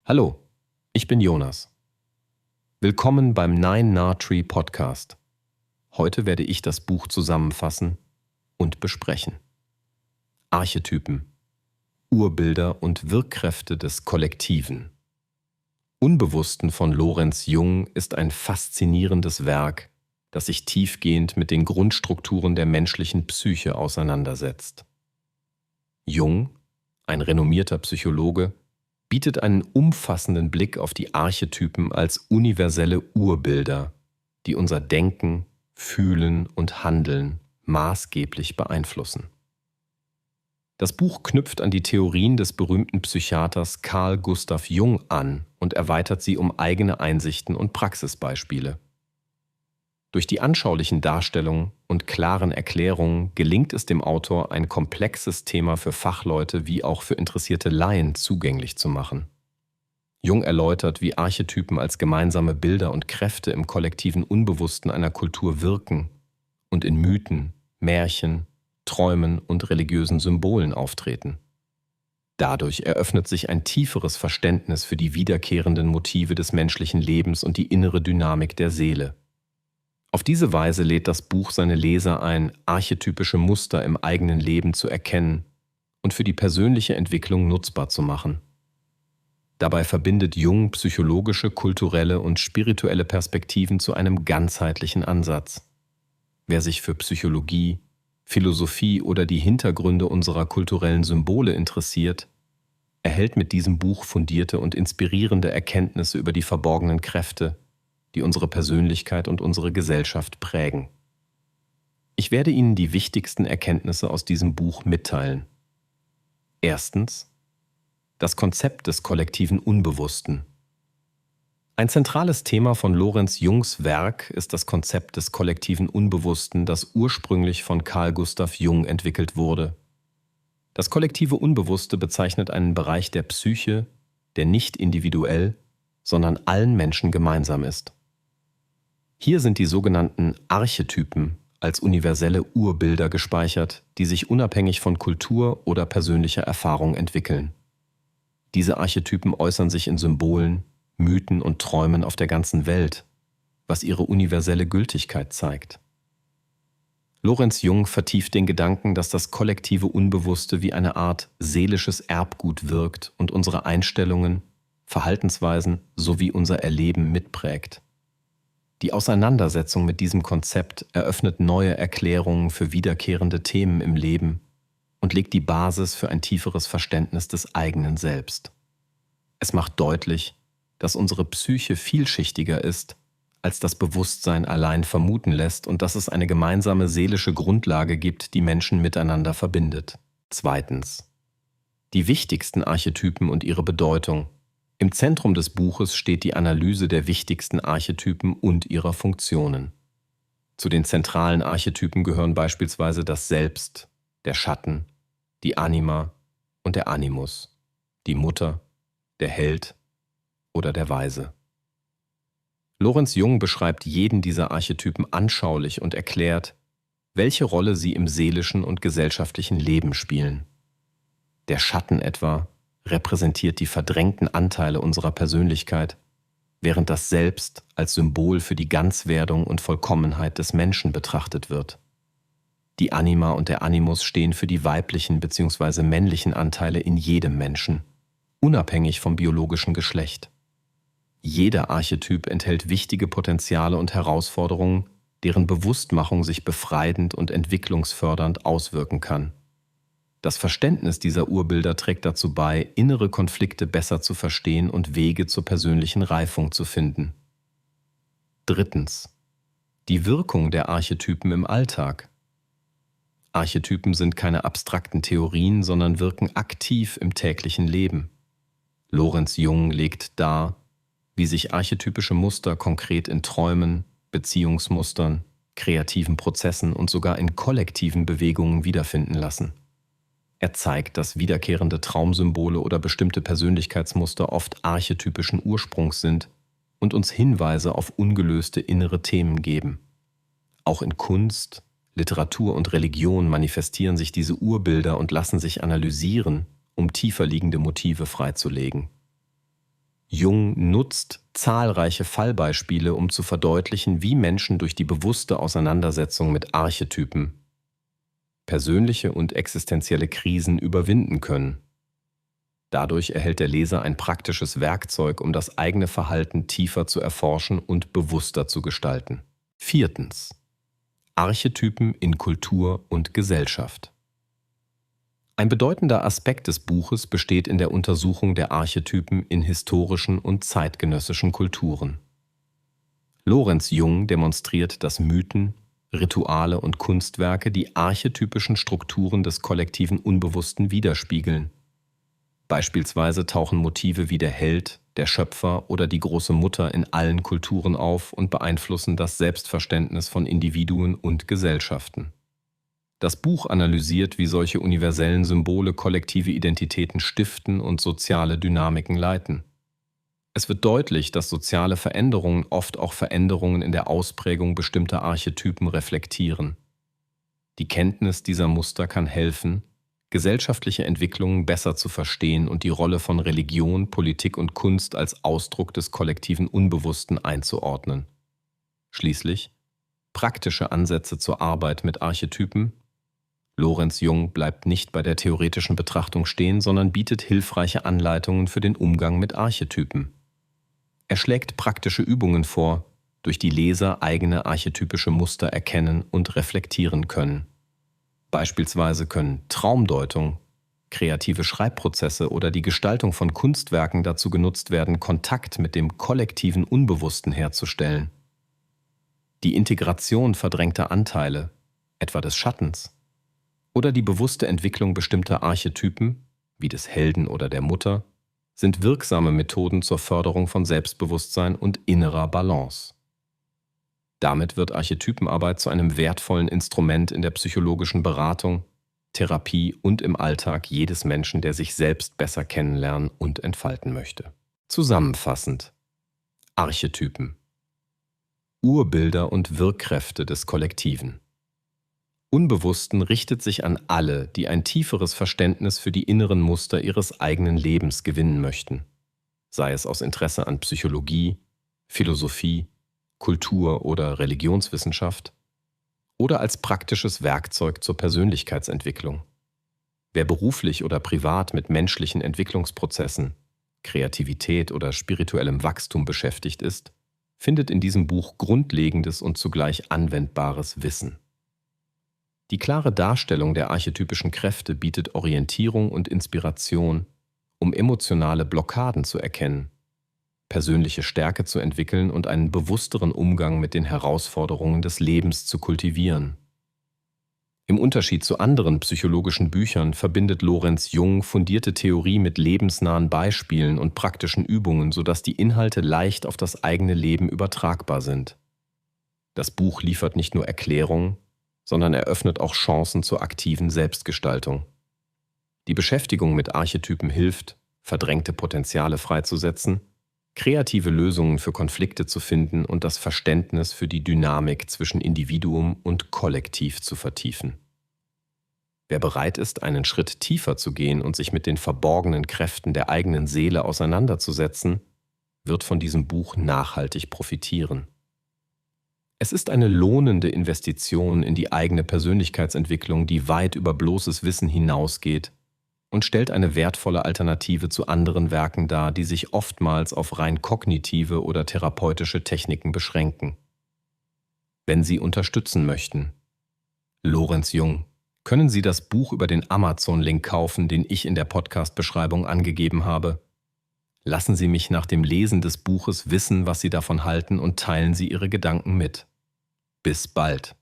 Hallo, ich bin Jonas. Willkommen beim Nine Nah Tree Podcast. Heute werde ich das Buch zusammenfassen und besprechen. Archetypen, Urbilder und Wirkkräfte des Kollektiven. Unbewussten von Lorenz Jung ist ein faszinierendes Werk, das sich tiefgehend mit den Grundstrukturen der menschlichen Psyche auseinandersetzt. Jung, ein renommierter Psychologe, bietet einen umfassenden Blick auf die Archetypen als universelle Urbilder, die unser Denken, Fühlen und Handeln maßgeblich beeinflussen. Das Buch knüpft an die Theorien des berühmten Psychiaters Carl Gustav Jung an und erweitert sie um eigene Einsichten und Praxisbeispiele. Durch die anschaulichen Darstellungen und klaren Erklärungen gelingt es dem Autor, ein komplexes Thema für Fachleute wie auch für interessierte Laien zugänglich zu machen. Jung erläutert, wie Archetypen als gemeinsame Bilder und Kräfte im kollektiven Unbewussten einer Kultur wirken und in Mythen, Märchen, Träumen und religiösen Symbolen auftreten. Dadurch eröffnet sich ein tieferes Verständnis für die wiederkehrenden Motive des menschlichen Lebens und die innere Dynamik der Seele. Auf diese Weise lädt das Buch seine Leser ein, archetypische Muster im eigenen Leben zu erkennen und für die persönliche Entwicklung nutzbar zu machen. Dabei verbindet Jung psychologische, kulturelle und spirituelle Perspektiven zu einem ganzheitlichen Ansatz. Wer sich für Psychologie, Philosophie oder die Hintergründe unserer kulturellen Symbole interessiert, erhält mit diesem Buch fundierte und inspirierende Erkenntnisse über die verborgenen Kräfte, die unsere Persönlichkeit und unsere Gesellschaft prägen. Ich werde Ihnen die wichtigsten Erkenntnisse aus diesem Buch mitteilen. Erstens: Das Konzept des kollektiven Unbewussten. Ein zentrales Thema von Lorenz Jungs Werk ist das Konzept des kollektiven Unbewussten, das ursprünglich von Carl Gustav Jung entwickelt wurde. Das kollektive Unbewusste bezeichnet einen Bereich der Psyche, der nicht individuell, sondern allen Menschen gemeinsam ist. Hier sind die sogenannten Archetypen als universelle Urbilder gespeichert, die sich unabhängig von Kultur oder persönlicher Erfahrung entwickeln. Diese Archetypen äußern sich in Symbolen, Mythen und Träumen auf der ganzen Welt, was ihre universelle Gültigkeit zeigt. Lorenz Jung vertieft den Gedanken, dass das kollektive Unbewusste wie eine Art seelisches Erbgut wirkt und unsere Einstellungen, Verhaltensweisen sowie unser Erleben mitprägt. Die Auseinandersetzung mit diesem Konzept eröffnet neue Erklärungen für wiederkehrende Themen im Leben und legt die Basis für ein tieferes Verständnis des eigenen Selbst. Es macht deutlich, dass unsere Psyche vielschichtiger ist, als das Bewusstsein allein vermuten lässt und dass es eine gemeinsame seelische Grundlage gibt, die Menschen miteinander verbindet. Zweitens: Die wichtigsten Archetypen und ihre Bedeutung. Im Zentrum des Buches steht die Analyse der wichtigsten Archetypen und ihrer Funktionen. Zu den zentralen Archetypen gehören beispielsweise das Selbst, der Schatten, die Anima und der Animus, die Mutter, der Held oder der Weise. Lorenz Jung beschreibt jeden dieser Archetypen anschaulich und erklärt, welche Rolle sie im seelischen und gesellschaftlichen Leben spielen. Der Schatten etwa repräsentiert die verdrängten Anteile unserer Persönlichkeit, während das Selbst als Symbol für die Ganzwerdung und Vollkommenheit des Menschen betrachtet wird. Die Anima und der Animus stehen für die weiblichen bzw. männlichen Anteile in jedem Menschen, unabhängig vom biologischen Geschlecht. Jeder Archetyp enthält wichtige Potenziale und Herausforderungen, deren Bewusstmachung sich befreiend und entwicklungsfördernd auswirken kann. Das Verständnis dieser Urbilder trägt dazu bei, innere Konflikte besser zu verstehen und Wege zur persönlichen Reifung zu finden. Drittens: Die Wirkung der Archetypen im Alltag. Archetypen sind keine abstrakten Theorien, sondern wirken aktiv im täglichen Leben. Lorenz Jung legt dar, wie sich archetypische Muster konkret in Träumen, Beziehungsmustern, kreativen Prozessen und sogar in kollektiven Bewegungen wiederfinden lassen. Er zeigt, dass wiederkehrende Traumsymbole oder bestimmte Persönlichkeitsmuster oft archetypischen Ursprungs sind und uns Hinweise auf ungelöste innere Themen geben. Auch in Kunst, Literatur und Religion manifestieren sich diese Urbilder und lassen sich analysieren, um tiefer liegende Motive freizulegen. Jung nutzt zahlreiche Fallbeispiele, um zu verdeutlichen, wie Menschen durch die bewusste Auseinandersetzung mit Archetypen persönliche und existenzielle Krisen überwinden können. Dadurch erhält der Leser ein praktisches Werkzeug, um das eigene Verhalten tiefer zu erforschen und bewusster zu gestalten. 4. Archetypen in Kultur und Gesellschaft. Ein bedeutender Aspekt des Buches besteht in der Untersuchung der Archetypen in historischen und zeitgenössischen Kulturen. Lorenz Jung demonstriert, dass Mythen, Rituale und Kunstwerke die archetypischen Strukturen des kollektiven Unbewussten widerspiegeln. Beispielsweise tauchen Motive wie der Held, der Schöpfer oder die große Mutter in allen Kulturen auf und beeinflussen das Selbstverständnis von Individuen und Gesellschaften. Das Buch analysiert, wie solche universellen Symbole kollektive Identitäten stiften und soziale Dynamiken leiten. Es wird deutlich, dass soziale Veränderungen oft auch Veränderungen in der Ausprägung bestimmter Archetypen reflektieren. Die Kenntnis dieser Muster kann helfen, gesellschaftliche Entwicklungen besser zu verstehen und die Rolle von Religion, Politik und Kunst als Ausdruck des kollektiven Unbewussten einzuordnen. Schließlich praktische Ansätze zur Arbeit mit Archetypen. Lorenz Jung bleibt nicht bei der theoretischen Betrachtung stehen, sondern bietet hilfreiche Anleitungen für den Umgang mit Archetypen. Er schlägt praktische Übungen vor, durch die Leser eigene archetypische Muster erkennen und reflektieren können. Beispielsweise können Traumdeutung, kreative Schreibprozesse oder die Gestaltung von Kunstwerken dazu genutzt werden, Kontakt mit dem kollektiven Unbewussten herzustellen. Die Integration verdrängter Anteile, etwa des Schattens, oder die bewusste Entwicklung bestimmter Archetypen, wie des Helden oder der Mutter, sind wirksame Methoden zur Förderung von Selbstbewusstsein und innerer Balance. Damit wird Archetypenarbeit zu einem wertvollen Instrument in der psychologischen Beratung, Therapie und im Alltag jedes Menschen, der sich selbst besser kennenlernen und entfalten möchte. Zusammenfassend: Archetypen. Urbilder und Wirkkräfte des Kollektiven. Unbewussten richtet sich an alle, die ein tieferes Verständnis für die inneren Muster ihres eigenen Lebens gewinnen möchten, sei es aus Interesse an Psychologie, Philosophie, Kultur- oder Religionswissenschaft oder als praktisches Werkzeug zur Persönlichkeitsentwicklung. Wer beruflich oder privat mit menschlichen Entwicklungsprozessen, Kreativität oder spirituellem Wachstum beschäftigt ist, findet in diesem Buch grundlegendes und zugleich anwendbares Wissen. Die klare Darstellung der archetypischen Kräfte bietet Orientierung und Inspiration, um emotionale Blockaden zu erkennen, persönliche Stärke zu entwickeln und einen bewussteren Umgang mit den Herausforderungen des Lebens zu kultivieren. Im Unterschied zu anderen psychologischen Büchern verbindet Lorenz Jung fundierte Theorie mit lebensnahen Beispielen und praktischen Übungen, sodass die Inhalte leicht auf das eigene Leben übertragbar sind. Das Buch liefert nicht nur Erklärungen, sondern eröffnet auch Chancen zur aktiven Selbstgestaltung. Die Beschäftigung mit Archetypen hilft, verdrängte Potenziale freizusetzen, kreative Lösungen für Konflikte zu finden und das Verständnis für die Dynamik zwischen Individuum und Kollektiv zu vertiefen. Wer bereit ist, einen Schritt tiefer zu gehen und sich mit den verborgenen Kräften der eigenen Seele auseinanderzusetzen, wird von diesem Buch nachhaltig profitieren. Es ist eine lohnende Investition in die eigene Persönlichkeitsentwicklung, die weit über bloßes Wissen hinausgeht und stellt eine wertvolle Alternative zu anderen Werken dar, die sich oftmals auf rein kognitive oder therapeutische Techniken beschränken. Wenn Sie unterstützen möchten: Lorenz Jung, können Sie das Buch über den Amazon-Link kaufen, den ich in der Podcast-Beschreibung angegeben habe. Lassen Sie mich nach dem Lesen des Buches wissen, was Sie davon halten, und teilen Sie Ihre Gedanken mit. Bis bald.